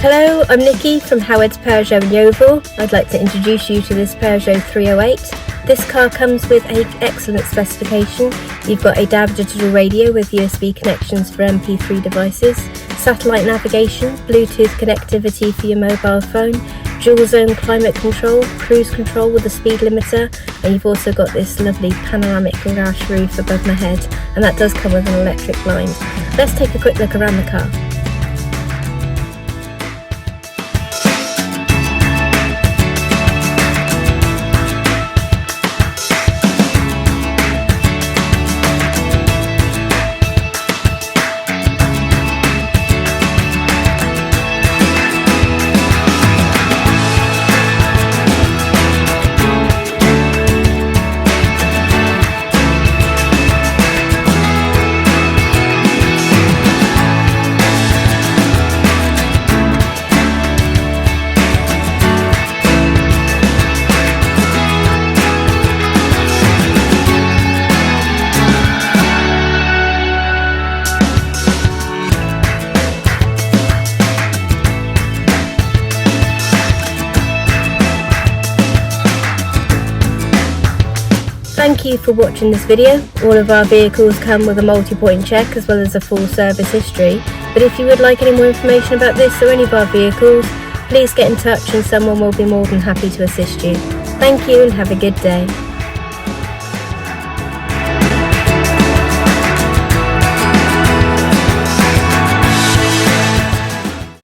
Hello, I'm Nikki from Howard's Peugeot in Yeovil. I'd like to introduce you to this Peugeot 308. This car comes with an excellent specification. You've got a DAB digital radio with USB connections for MP3 devices, satellite navigation, Bluetooth connectivity for your mobile phone, dual zone climate control, cruise control with a speed limiter, and you've also got this lovely panoramic glass roof above my head, and that does come with an electric blind. Let's take a quick look around the car. Thank you for watching this video. All of our vehicles come with a multi-point check as well as a full service history. But if you would like any more information about this or any of our vehicles, please get in touch and someone will be more than happy to assist you. Thank you and have a good day.